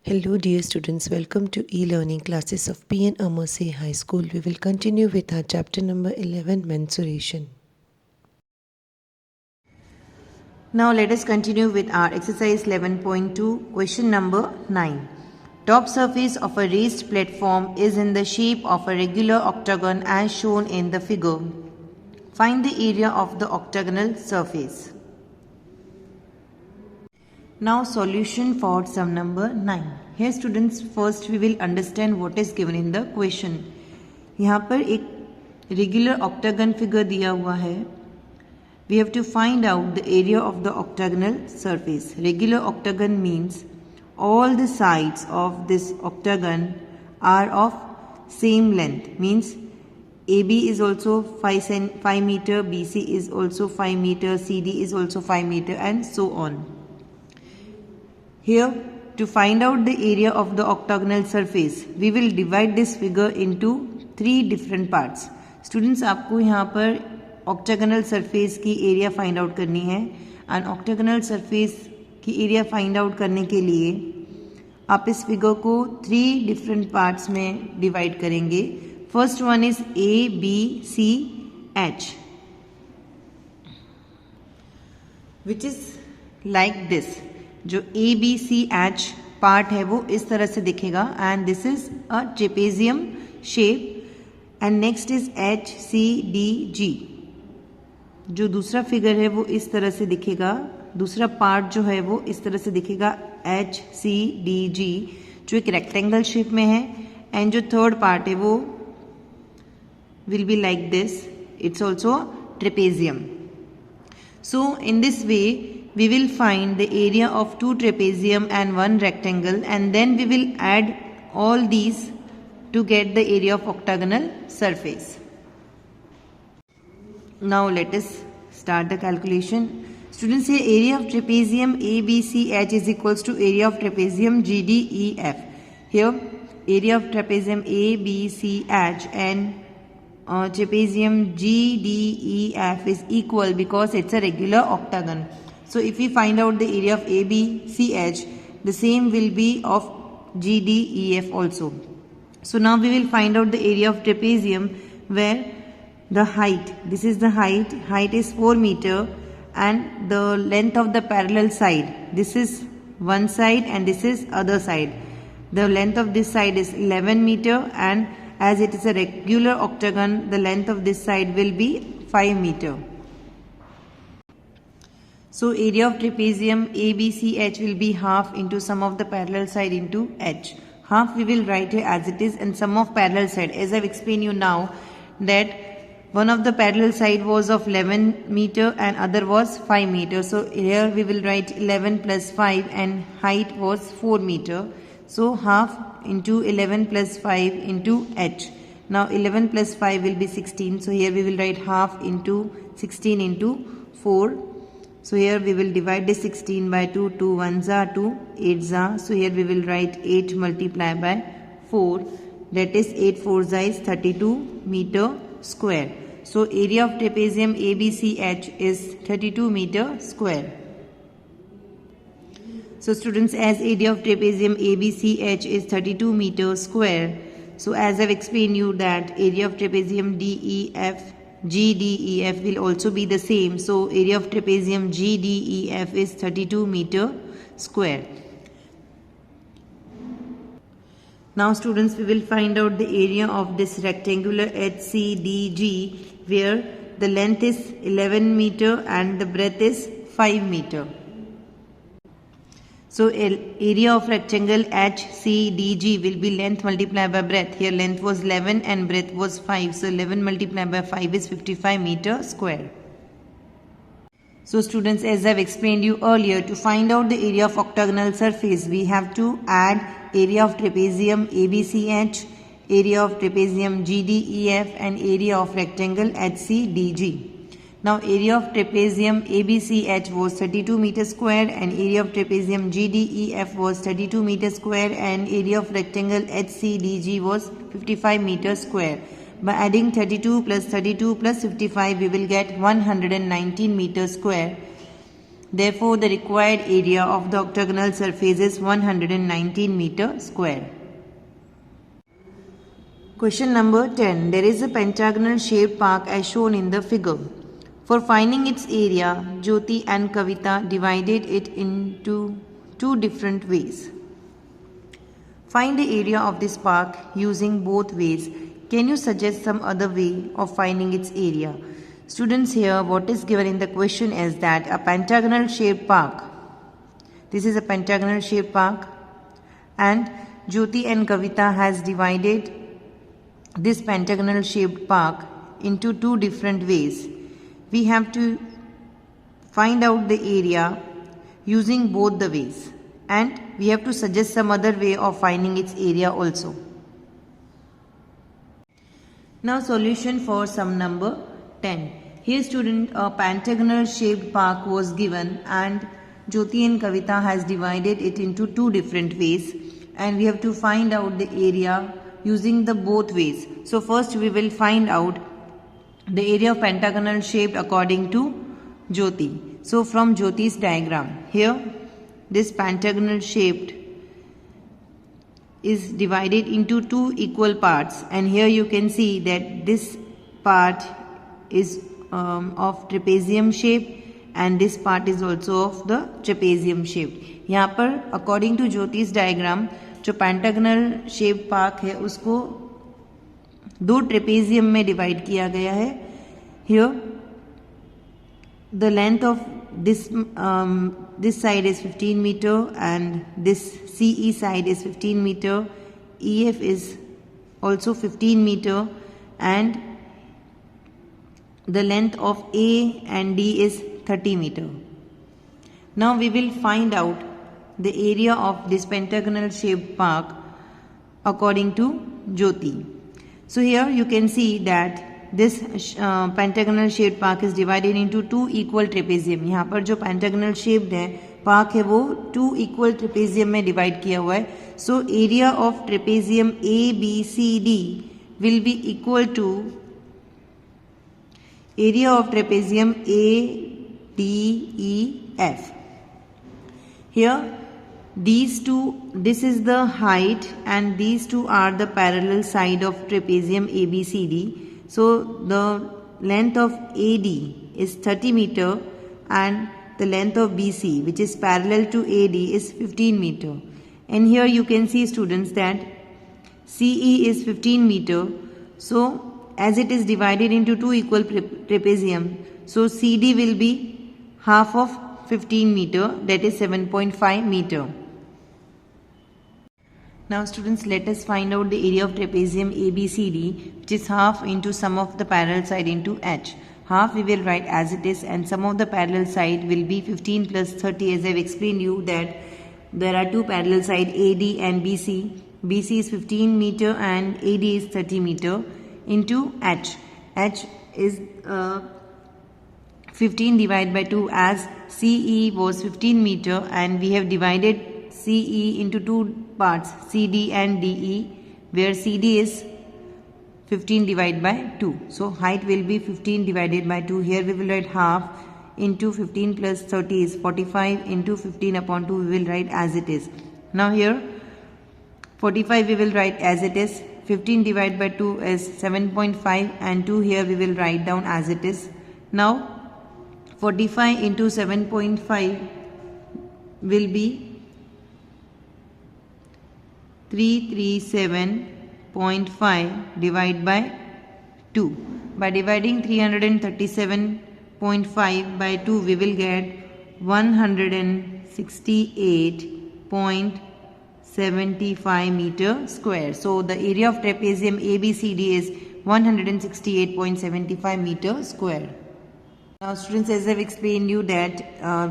Hello dear students, welcome to e-learning classes of PN Amercy High School. We will continue with our chapter number 11, mensuration. Now let us continue with our exercise 11.2, question number 9. Top surface of a raised platform is in the shape of a regular octagon as shown in the figure. Find the area of the octagonal surface. Now solution for sum number 9. Here students, first we will understand what is given in the question. यहाँ पर एक regular octagon figure दिया हुआ है. We have to find out the area of the octagonal surface. Regular octagon means all the sides of this octagon are of same length. Means AB is also 5 meter, BC is also 5 meter, CD is also 5 meter and so on. Here, to find out the area of the octagonal surface, we will divide this figure into 3 different parts. Students, आपको यहाँ पर octagonal surface की area find out करनी है and octagonal surface की area find out करने के लिए आप इस figure को 3 different parts में divide करेंगे. First one is A, B, C, H, which is like this. जो A B C H part है वो इस तरह से दिखेगा and this is a trapezium shape and next is H C D G. जो दूसरा फिगर है वो इस तरह से दिखेगा, दूसरा पार्ट जो है वो इस तरह से दिखेगा एच सी डी जी, जो एक रेक्टेंगल शेप में है. एंड जो थर्ड पार्ट है वो will be like this, it's also trapezium. So in this way we will find the area of 2 trapezium and 1 rectangle and then we will add all these to get the area of octagonal surface. Now let us start the calculation. Students, here area of trapezium ABCH is equals to area of trapezium GDEF. Here area of trapezium ABCH and trapezium GDEF is equal because it's a regular octagon. So if we find out the area of ABCH, the same will be of GDEF also. So now we will find out the area of trapezium where the height, this is the height is 4 meter and the length of the parallel side, this is one side and this is other side. The length of this side is 11 meter and as it is a regular octagon, the length of this side will be 5 meter. So area of trapezium ABCH will be half into sum of the parallel side into H. Half we will write here as it is and sum of parallel side. As I have explained you now that one of the parallel side was of 11 meter and other was 5 meter. So here we will write 11 plus 5 and height was 4 meter. So half into 11 plus 5 into H. Now 11 plus 5 will be 16. So here we will write half into 16 into 4. So here we will divide the 16 by 2, 2 1s are 2, 8s are. So here we will write 8 multiplied by 4, that is 8 4s is 32 meter square. So area of trapezium ABCH is 32 meter square. So students, as area of trapezium ABCH is 32 meter square, so as I have explained you that area of trapezium DEF GDEF will also be the same. So area of trapezium GDEF is 32 meter square. Now students, we will find out the area of this rectangular HCDG where the length is 11 meter and the breadth is 5 meter. So area of rectangle HCDG will be length multiplied by breadth. Here length was 11 and breadth was 5. So 11 multiplied by 5 is 55 meter square. So students, as I have explained you earlier, to find out the area of octagonal surface, we have to add area of trapezium ABCH, area of trapezium GDEF and area of rectangle HCDG. Now area of trapezium ABCH was 32 meter square and area of trapezium GDEF was 32 meter square and area of rectangle HCDG was 55 meter square. By adding 32 plus 32 plus 55 we will get 119 meter square. Therefore, the required area of the octagonal surface is 119 meter square. Question number 10. There is a pentagonal shaped park as shown in the figure. For finding its area, Jyoti and Kavita divided it into two different ways. Find the area of this park using both ways. Can you suggest some other way of finding its area? Students, here what is given in the question is that a pentagonal shaped park. This is a pentagonal shaped park and Jyoti and Kavita has divided this pentagonal shaped park into two different ways. We have to find out the area using both the ways, and we have to suggest some other way of finding its area also. Now solution for sum number 10. Here student, a pentagonal shaped park was given and Jyoti and Kavita has divided it into two different ways, and we have to find out the area using the both ways. So first we will find out the area of pentagonal shaped according to Jyoti. So from Jyoti's diagram, here this pentagonal shaped is divided into two equal parts, and here you can see that this part is of trapezium shape and this part is also of the trapezium shape. यहाँ पर according to Jyoti's diagram जो pentagonal shape park है उसको दो trapezium में divide किया गया है. Here the length of this side is 15 metre and this CE side is 15 meter, EF is also 15 meter and the length of A and D is 30 meter. Now we will find out the area of this pentagonal shaped park according to Jyoti. So here you can see that this pentagonal shaped park is divided into two equal trapezium. यहाँ पर जो pentagonal shaped है park है वो two equal trapezium में divide किया हुआ है. So area of trapezium ABCD will be equal to area of trapezium ADEF. Here these two, this is the height and these two are the parallel side of trapezium ABCD. So the length of AD is 30 meter and the length of BC, which is parallel to AD, is 15 meter. And here you can see students that CE is 15 meter. So as it is divided into two equal trapezium, so CD will be half of 15 meter, that is 7.5 meter. Now students, let us find out the area of trapezium ABCD, which is half into sum of the parallel side into H. Half we will write as it is and sum of the parallel side will be 15 plus 30, as I have explained you that there are two parallel side AD and BC. BC is 15 meter and AD is 30 meter into H. H is 15 divided by 2, as CE was 15 meter and we have divided CE into two parts, CD and DE, where CD is 15 divided by 2. So height will be 15 divided by 2. Here we will write half into 15 plus 30 is 45 into 15 upon 2 we will write as it is. Now here 45 we will write as it is, 15 divided by 2 is 7.5 and 2 here we will write down as it is. Now 45 into 7.5 will be 337.5 divided by 2. By dividing 337.5 by 2 we will get 168.75 meter square. So the area of trapezium ABCD is 168.75 meter square. Now students, as I have explained you that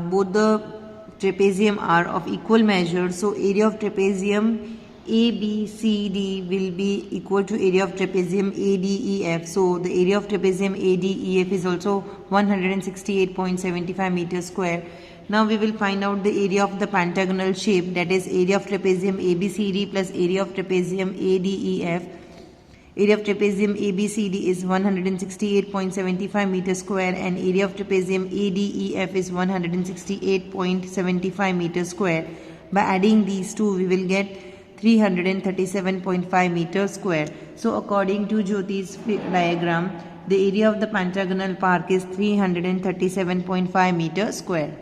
both the trapezium are of equal measure, so area of trapezium ABCD will be equal to area of trapezium ADEF. So the area of trapezium ADEF is also 168.75 meters square. Now we will find out the area of the pentagonal shape, that is area of trapezium ABCD plus area of trapezium ADEF. Area of trapezium ABCD is 168.75 meter square and area of trapezium ADEF is 168.75 meter square. By adding these two, we will get 337.5 meter square. So according to Jyoti's diagram, the area of the pentagonal park is 337.5 meter square.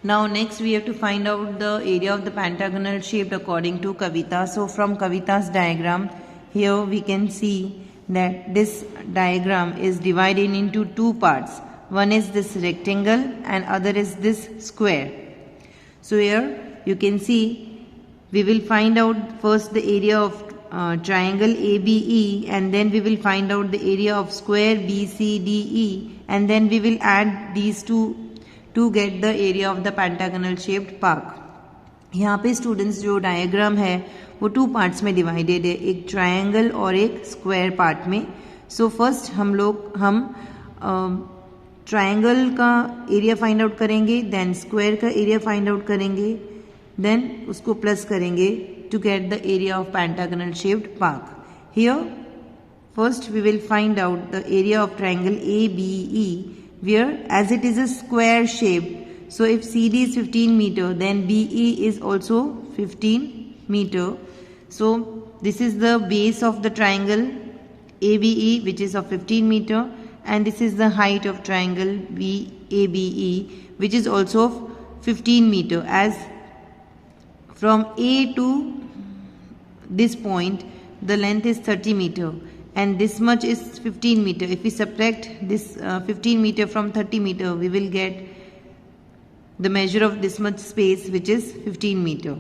Now next we have to find out the area of the pentagonal shaped according to Kavita. So from Kavita's diagram, here we can see that this diagram is divided into two parts. One is this rectangle and other is this square. So here you can see we will find out first the area of triangle ABE, and then we will find out the area of square BCDE, and then we will add these two to get the area of the pentagonal shaped park. यहाँ पे students जो diagram है वो two parts में divided है, एक triangle और एक स्क्वायर पार्ट में. सो फर्स्ट हम ट्रायंगल का एरिया फाइंड आउट करेंगे, देन स्क्वायर का एरिया फाइंड आउट करेंगे, देन उसको प्लस करेंगे to get the area of pentagonal shaped park. Here first we will find out the area of triangle ABE, where as it is a square shape, so if CD is 15 meter then BE is also 15 meter. So this is the base of the triangle ABE, which is of 15 meter, and this is the height of triangle ABE, which is also of 15 meter. As from A to this point the length is 30 meter and this much is 15 meter. If we subtract this 15 meter from 30 meter, we will get the measure of this much space, which is 15 meter.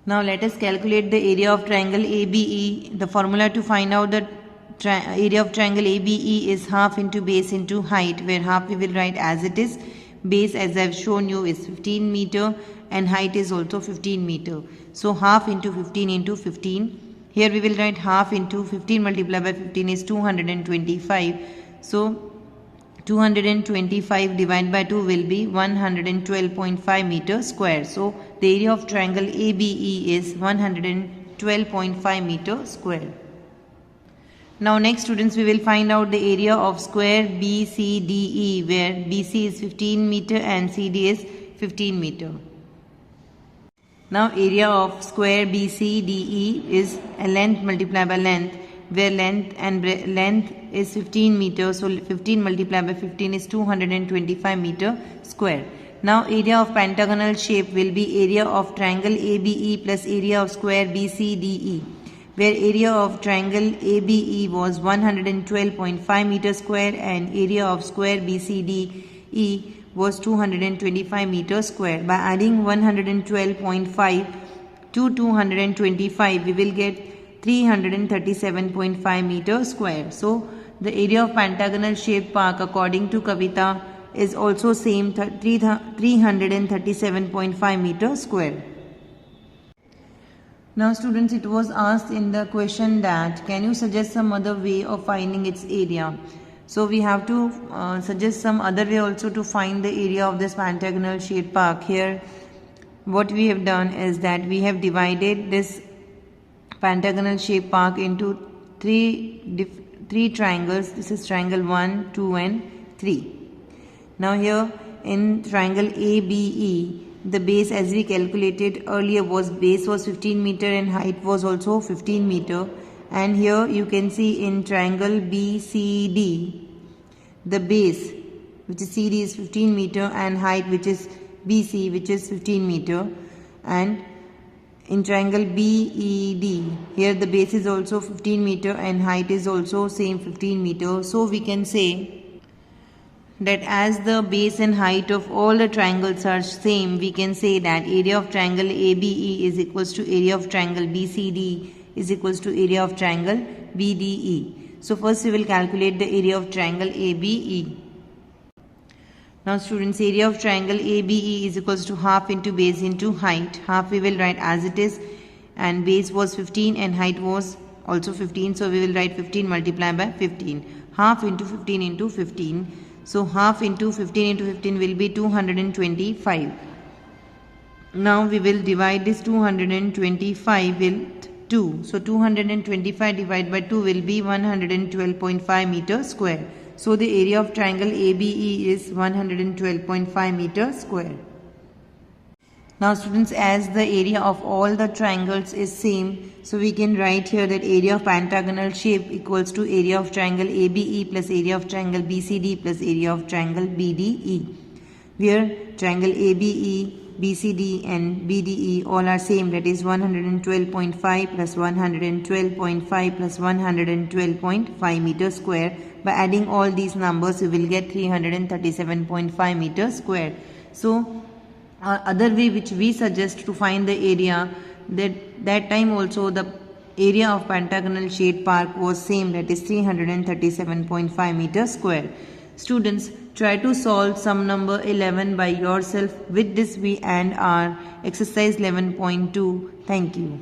Now let us calculate the area of triangle ABE. The formula to find out the area of triangle ABE is half into base into height, where half we will write as it is. Base, as I have shown you, is 15 meter and height is also 15 meter. So half into 15 into 15. Here we will write half into 15 multiplied by 15 is 225. So 225 divided by 2 will be 112.5 meter square. So the area of triangle ABE is 112.5 meter square. Now next students, we will find out the area of square BCDE, where BC is 15 meter and CD is 15 meter. Now area of square BCDE is a length multiplied by length, where length is 15 meter, so 15 multiplied by 15 is 225 meter square. Now area of pentagonal shape will be area of triangle ABE plus area of square BCDE, where area of triangle ABE was 112.5 meter square and area of square BCDE was 225 meter square. By adding 112.5 to 225, we will get 337.5 meter square. So the area of pentagonal shaped park according to Kavita is also same 337.5 meter square. Now students, it was asked in the question that can you suggest some other way of finding its area. So we have to suggest some other way also to find the area of this pentagonal shaped park. Here what we have done is that we have divided this pentagonal shaped park into three triangles. This is triangle 1, 2 and 3. Now here in triangle ABE, the base, as we calculated earlier, base was 15 meter and height was also 15 meter. And here you can see in triangle BCD, the base, which is CD, is 15 meter and height, which is BC, which is 15 meter. And in triangle BED, here the base is also 15 meter and height is also same 15 meter. So we can say that as the base and height of all the triangles are same, we can say that area of triangle ABE is equals to area of triangle BCD is equals to area of triangle BDE. So first we will calculate the area of triangle ABE. Now students, area of triangle ABE is equals to half into base into height. Half we will write as it is, and base was 15 and height was also 15. So we will write 15 multiplied by 15. Half into 15 into 15. So half into 15 into 15 will be 225. Now we will divide this 225 with 2. So 225 divided by 2 will be 112.5 meter square. So the area of triangle ABE is 112.5 meter square. Now students, as the area of all the triangles is same, so we can write here that area of pentagonal shape equals to area of triangle ABE plus area of triangle BCD plus area of triangle BDE, where triangle ABE, BCD and BDE all are same, that is 112.5 plus 112.5 plus 112.5 meter square. By adding all these numbers, we will get 337.5 meter square. So other way which we suggest to find the area, that time also the area of pentagonal shade park was same, that is 337.5 meter square. Students, try to solve sum number 11 by yourself. With this we end our exercise 11.2. Thank you.